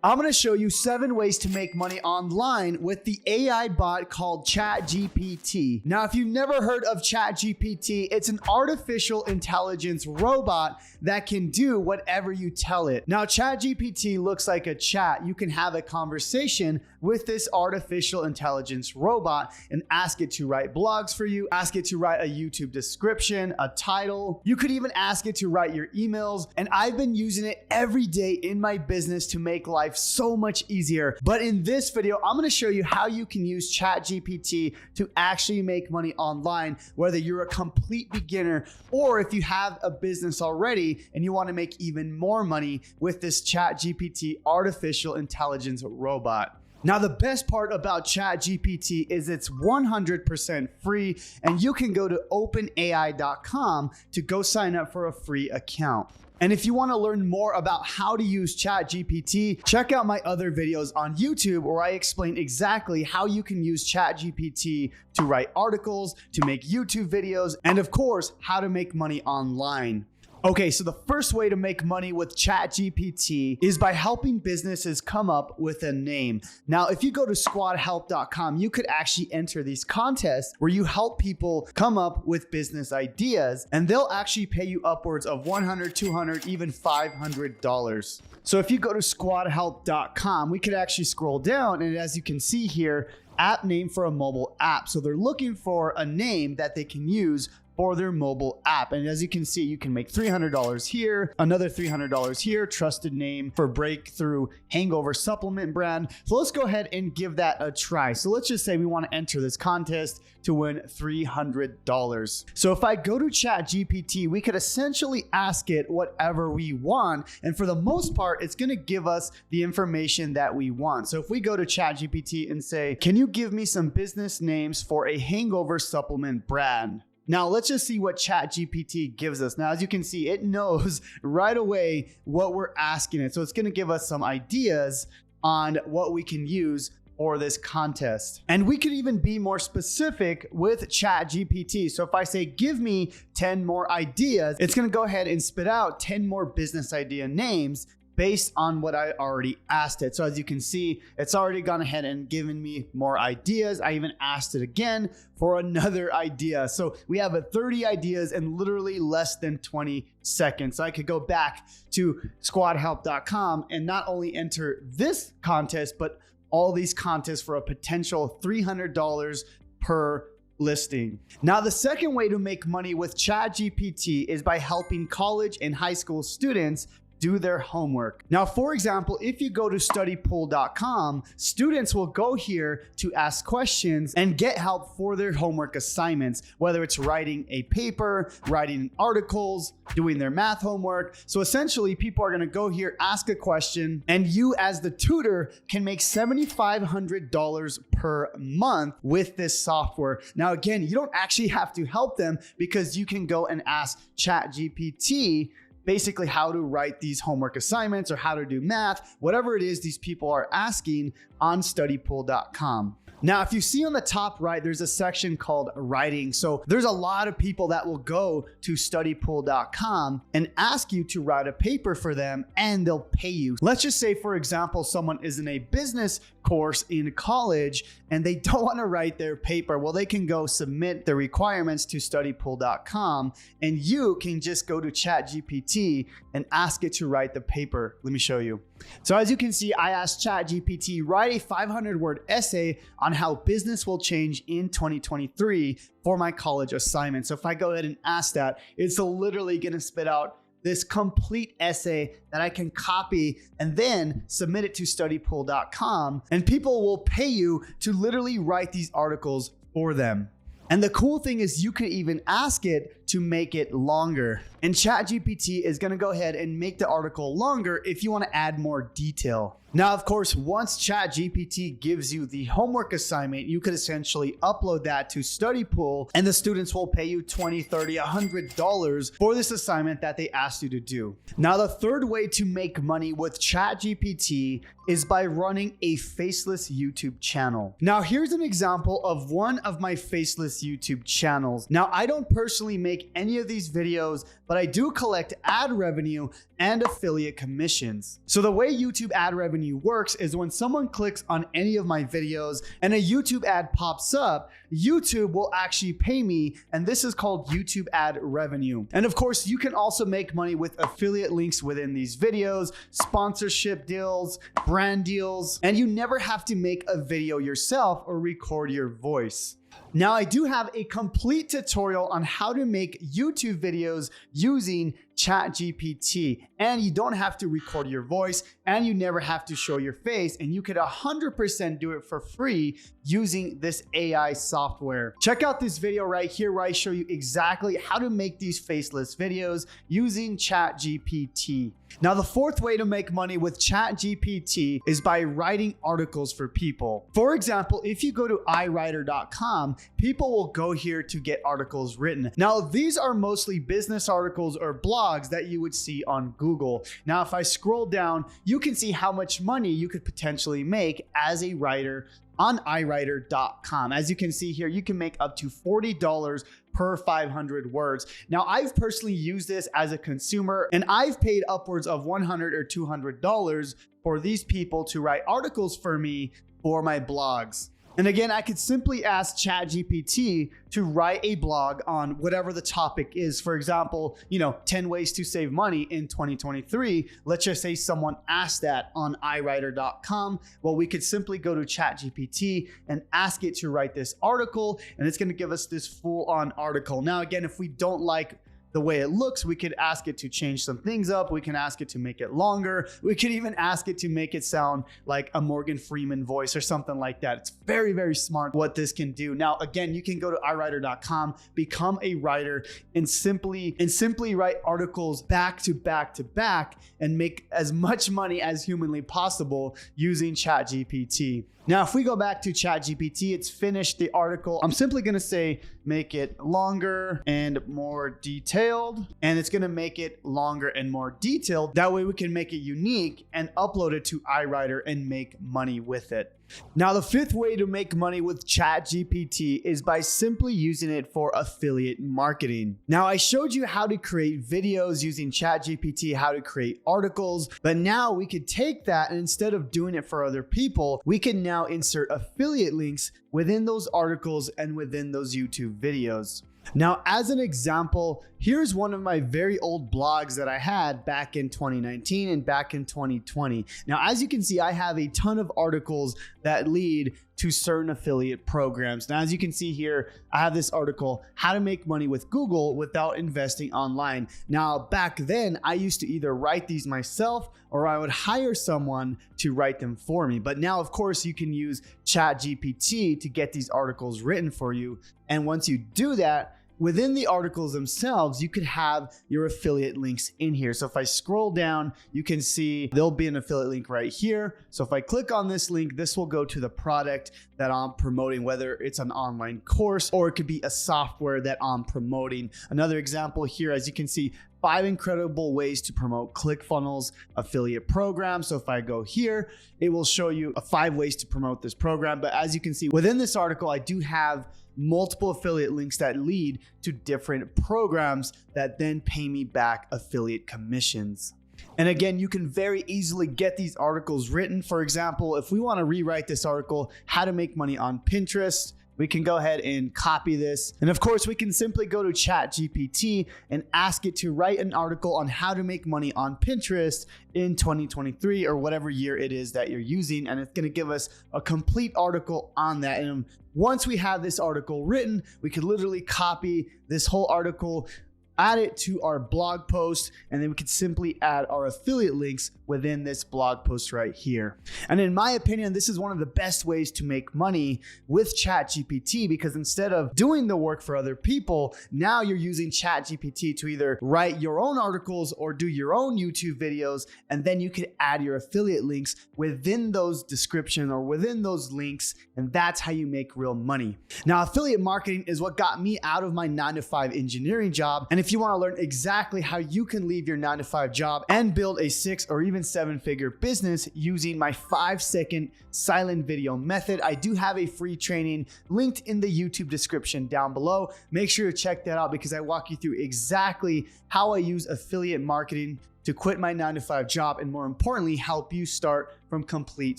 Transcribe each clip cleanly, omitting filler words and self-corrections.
I'm going to show you 7 ways to make money online with the AI bot called Chat GPT. Now, if you've never heard of Chat GPT, it's an artificial intelligence robot that can do whatever you tell it. Now, Chat GPT looks like a chat. You can have a conversation with this artificial intelligence robot and ask it to write blogs for you, ask it to write a YouTube description, a title. You could even ask it to write your emails. And I've been using it every day in my business to make life so much easier. But in this video, I'm going to show you how you can use Chat GPT to actually make money online, whether you're a complete beginner or if you have a business already and you want to make even more money with this Chat GPT artificial intelligence robot. Now, the best part about Chat GPT is it's 100% free, and you can go to openai.com to go sign up for a free account. And if you want to learn more about how to use Chat GPT, check out my other videos on YouTube where I explain exactly how you can use Chat GPT to write articles, to make YouTube videos, and of course, how to make money online. Okay, so the first way to make money with Chat GPT is by helping businesses come up with a name. Now, if you go to squadhelp.com, you could actually enter these contests where you help people come up with business ideas, and they'll actually pay you upwards of $100, $200, even $500. So if you go to squadhelp.com, we could actually scroll down, and as you can see here, app name for a mobile app. So they're looking for a name that they can use for their mobile app. And as you can see, you can make $300 here, another $300 here, trusted name for breakthrough hangover supplement brand. So let's go ahead and give that a try. So let's just say we want to enter this contest to win $300. So if I go to Chat GPT, we could essentially ask it whatever we want. And for the most part, it's going to give us the information that we want. So if we go to Chat GPT and say, can you give me some business names for a hangover supplement brand? Now, let's just see what Chat GPT gives us. Now, as you can see, it knows right away what we're asking it. So it's going to give us some ideas on what we can use for this contest. And we could even be more specific with Chat GPT. So if I say, give me 10 more ideas, it's going to go ahead and spit out 10 more business idea names based on what I already asked it. So as you can see, it's already gone ahead and given me more ideas. I even asked it again for another idea. So we have 30 ideas in literally less than 20 seconds. So I could go back to squadhelp.com and not only enter this contest, but all these contests for a potential $300 per listing. Now, the second way to make money with Chat GPT is by helping college and high school students do their homework. Now, for example, if you go to studypool.com, students will go here to ask questions and get help for their homework assignments, whether it's writing a paper, writing articles, doing their math homework. So essentially, people are going to go here, ask a question, and you as the tutor can make $7,500 per month with this software. Now, again, you don't actually have to help them because you can go and ask Chat GPT basically how to write these homework assignments or how to do math, whatever it is these people are asking on studypool.com. Now, if you see on the top right, there's a section called writing. So there's a lot of people that will go to studypool.com and ask you to write a paper for them and they'll pay you. Let's just say, for example, someone is in a business course in college and they don't want to write their paper. Well, they can go submit the requirements to studypool.com and you can just go to Chat GPT and ask it to write the paper. Let me show you. So as you can see, I asked Chat GPT, write a 500-word essay on how business will change in 2023 for my college assignment. So if I go ahead and ask that, it's literally going to spit out this complete essay that I can copy and then submit it to studypool.com, and people will pay you to literally write these articles for them. And the cool thing is you could even ask it to make it longer. And Chat GPT is going to go ahead and make the article longer if you want to add more detail. Now, of course, once Chat GPT gives you the homework assignment, you could essentially upload that to Studypool and the students will pay you $20, $30, $100 for this assignment that they asked you to do. Now, the third way to make money with Chat GPT is by running a faceless YouTube channel. Now, here's an example of one of my faceless YouTube channels. Now, I don't personally make make any of these videos, but I do collect ad revenue and affiliate commissions. So the way YouTube ad revenue works is when someone clicks on any of my videos and a YouTube ad pops up, YouTube will actually pay me, and this is called YouTube ad revenue. And of course, you can also make money with affiliate links within these videos, sponsorship deals, brand deals, and you never have to make a video yourself or record your voice. Now, I do have a complete tutorial on how to make YouTube videos using Chat GPT, and you don't have to record your voice and you never have to show your face, and you could 100% do it for free using this AI software. Check out this video right here where I show you exactly how to make these faceless videos using Chat GPT. Now, the fourth way to make money with Chat GPT is by writing articles for people. For example, if you go to iWriter.com, people will go here to get articles written. Now, these are mostly business articles or blogs that you would see on Google. Now, if I scroll down, you can see how much money you could potentially make as a writer on iWriter.com. As you can see here, you can make up to $40 per 500 words. Now, I've personally used this as a consumer, and I've paid upwards of $100 or $200 for these people to write articles for me for my blogs. And again, I could simply ask ChatGPT to write a blog on whatever the topic is. For example, 10 ways to save money in 2023. Let's just say someone asked that on iWriter.com. Well, we could simply go to ChatGPT and ask it to write this article, and it's going to give us this full-on article. Now, again, if we don't like the way it looks, we could ask it to change some things up. We can ask it to make it longer. We could even ask it to make it sound like a Morgan Freeman voice or something like that. It's very, very smart what this can do. Now, again, you can go to iWriter.com, become a writer, and simply write articles back to back to back and make as much money as humanly possible using ChatGPT. Now, if we go back to ChatGPT, it's finished the article. I'm simply going to say, make it longer and more detailed. And it's going to make it longer and more detailed. That way we can make it unique and upload it to iWriter and make money with it. Now, the fifth way to make money with ChatGPT is by simply using it for affiliate marketing. Now, I showed you how to create videos using ChatGPT, how to create articles, but now we could take that, and instead of doing it for other people, we can now insert affiliate links within those articles and within those YouTube videos. Now, as an example, here's one of my very old blogs that I had back in 2019 and back in 2020. Now, as you can see, I have a ton of articles that lead to certain affiliate programs. Now, as you can see here, I have this article, how to make money with Google without investing online. Now, back then, I used to either write these myself or I would hire someone to write them for me. But now, of course, you can use ChatGPT to get these articles written for you. And once you do that, within the articles themselves, you could have your affiliate links in here. So if I scroll down, you can see there'll be an affiliate link right here. So if I click on this link, this will go to the product that I'm promoting, whether it's an online course or it could be a software that I'm promoting. Another example here, as you can see, 5 incredible ways to promote ClickFunnels affiliate program. So if I go here, it will show you 5 ways to promote this program. But as you can see within this article, I do have multiple affiliate links that lead to different programs that then pay me back affiliate commissions. And again, you can very easily get these articles written. For example, if we want to rewrite this article, how to make money on Pinterest, we can go ahead and copy this. And of course, we can simply go to ChatGPT and ask it to write an article on how to make money on Pinterest in 2023 or whatever year it is that you're using. And it's going to give us a complete article on that. And once we have this article written, we can literally copy this whole article, add it to our blog post, and then we could simply add our affiliate links within this blog post right here. And in my opinion, this is one of the best ways to make money with ChatGPT, because instead of doing the work for other people, now you're using ChatGPT to either write your own articles or do your own YouTube videos, and then you could add your affiliate links within those descriptions or within those links, and that's how you make real money. Now, affiliate marketing is what got me out of my 9-to-5 engineering job, and if you want to learn exactly how you can leave your 9-to-5 job and build a 6 or even even 7-figure business using my 5-second silent video method. I do have a free training linked in the YouTube description down below. Make sure to check that out because I walk you through exactly how I use affiliate marketing to quit my 9-to-5 job and, more importantly, help you start from complete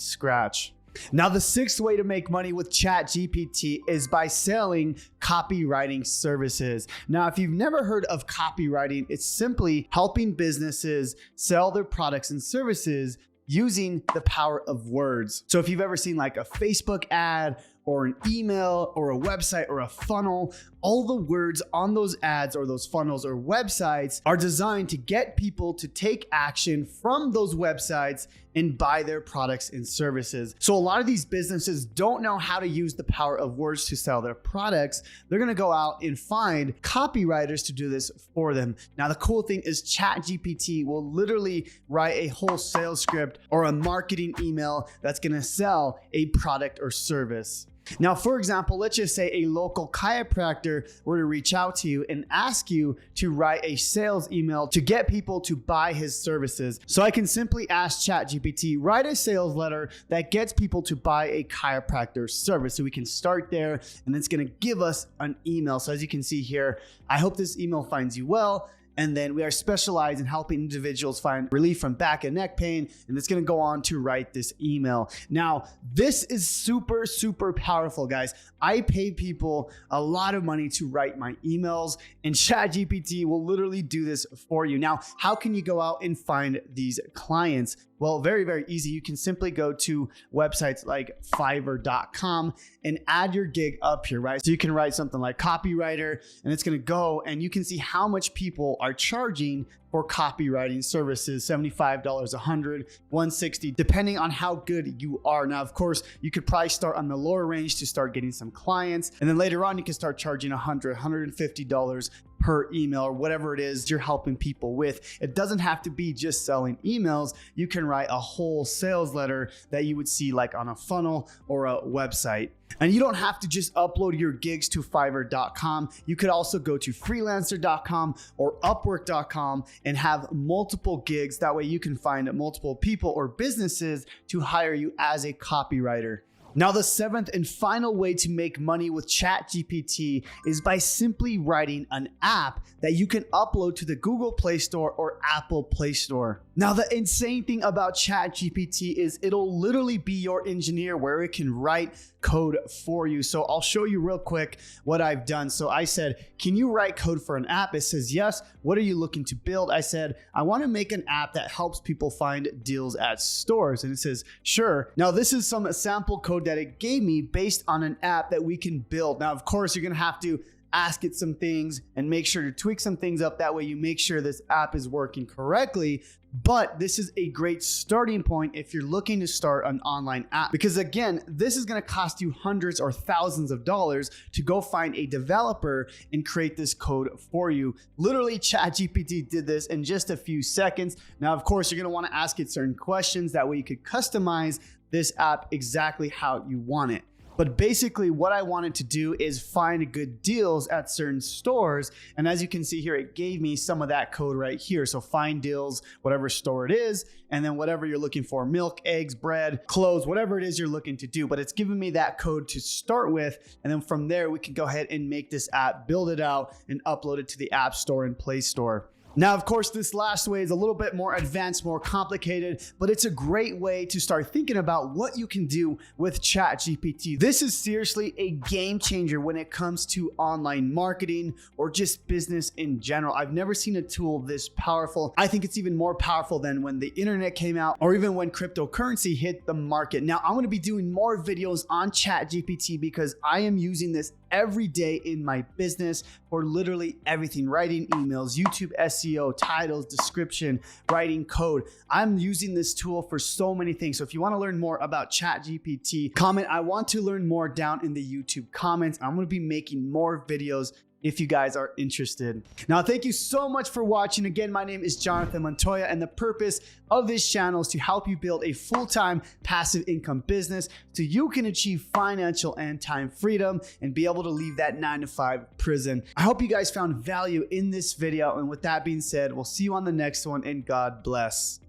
scratch. Now, the 6th way to make money with Chat GPT is by selling copywriting services. Now, if you've never heard of copywriting, it's simply helping businesses sell their products and services using the power of words. So if you've ever seen like a Facebook ad or an email or a website or a funnel, all the words on those ads or those funnels or websites are designed to get people to take action from those websites and buy their products and services. So a lot of these businesses don't know how to use the power of words to sell their products. They're gonna go out and find copywriters to do this for them. Now, the cool thing is Chat GPT will literally write a whole sales script or a marketing email that's gonna sell a product or service. Now, for example, let's just say a local chiropractor were to reach out to you and ask you to write a sales email to get people to buy his services. So I can simply ask ChatGPT, write a sales letter that gets people to buy a chiropractor service. So we can start there and it's going to give us an email. So as you can see here, I hope this email finds you well. And then we are specialized in helping individuals find relief from back and neck pain. And it's going to go on to write this email. Now, this is super, super powerful, guys. I pay people a lot of money to write my emails, and ChatGPT will literally do this for you. Now, how can you go out and find these clients? Well, very, very easy. You can simply go to websites like Fiverr.com and add your gig up here, right? So you can write something like copywriter, and it's going to go and you can see how much people are charging for copywriting services, $75, $100, $160, depending on how good you are. Now, of course, you could probably start on the lower range to start getting some clients. And then later on, you can start charging $100, $150 per email or whatever it is you're helping people with. It doesn't have to be just selling emails. You can write a whole sales letter that you would see like on a funnel or a website. And you don't have to just upload your gigs to Fiverr.com. You could also go to freelancer.com or upwork.com and have multiple gigs. That way you can find multiple people or businesses to hire you as a copywriter. Now, the 7th and final way to make money with ChatGPT is by simply writing an app that you can upload to the Google Play Store or Apple Play Store. Now, the insane thing about ChatGPT is it'll literally be your engineer where it can write code for you. So I'll show you real quick what I've done. So I said, can you write code for an app? It says, yes. What are you looking to build? I said, I want to make an app that helps people find deals at stores. And it says, sure. Now, this is some sample code that it gave me based on an app that we can build. Now, of course, you're going to have to ask it some things and make sure to tweak some things up. That way you make sure this app is working correctly. But this is a great starting point if you're looking to start an online app, because again, this is going to cost you hundreds or thousands of dollars to go find a developer and create this code for you. Literally, ChatGPT did this in just a few seconds. Now, of course, you're going to want to ask it certain questions. That way you could customize this app exactly how you want it. But basically what I wanted to do is find good deals at certain stores. And as you can see here, it gave me some of that code right here. So find deals, whatever store it is, and then whatever you're looking for, milk, eggs, bread, clothes, whatever it is you're looking to do. But it's giving me that code to start with. And then from there, we can go ahead and make this app, build it out, and upload it to the App Store and Play Store. Now, of course, this last way is a little bit more advanced, more complicated, but it's a great way to start thinking about what you can do with ChatGPT. This is seriously a game changer when it comes to online marketing or just business in general. I've never seen a tool this powerful. I think it's even more powerful than when the internet came out or even when cryptocurrency hit the market. Now, I'm going to be doing more videos on ChatGPT because I am using this every day in my business for literally everything, writing emails, YouTube SEO, titles, description, writing code. I'm using this tool for so many things. So if you want to learn more about ChatGPT, comment, I want to learn more down in the YouTube comments. I'm going to be making more videos if you guys are interested. Now, thank you so much for watching. Again, my name is Jonathan Montoya, and the purpose of this channel is to help you build a full-time passive income business so you can achieve financial and time freedom and be able to leave that 9-to-5 prison. I hope you guys found value in this video. And with that being said, we'll see you on the next one, and God bless.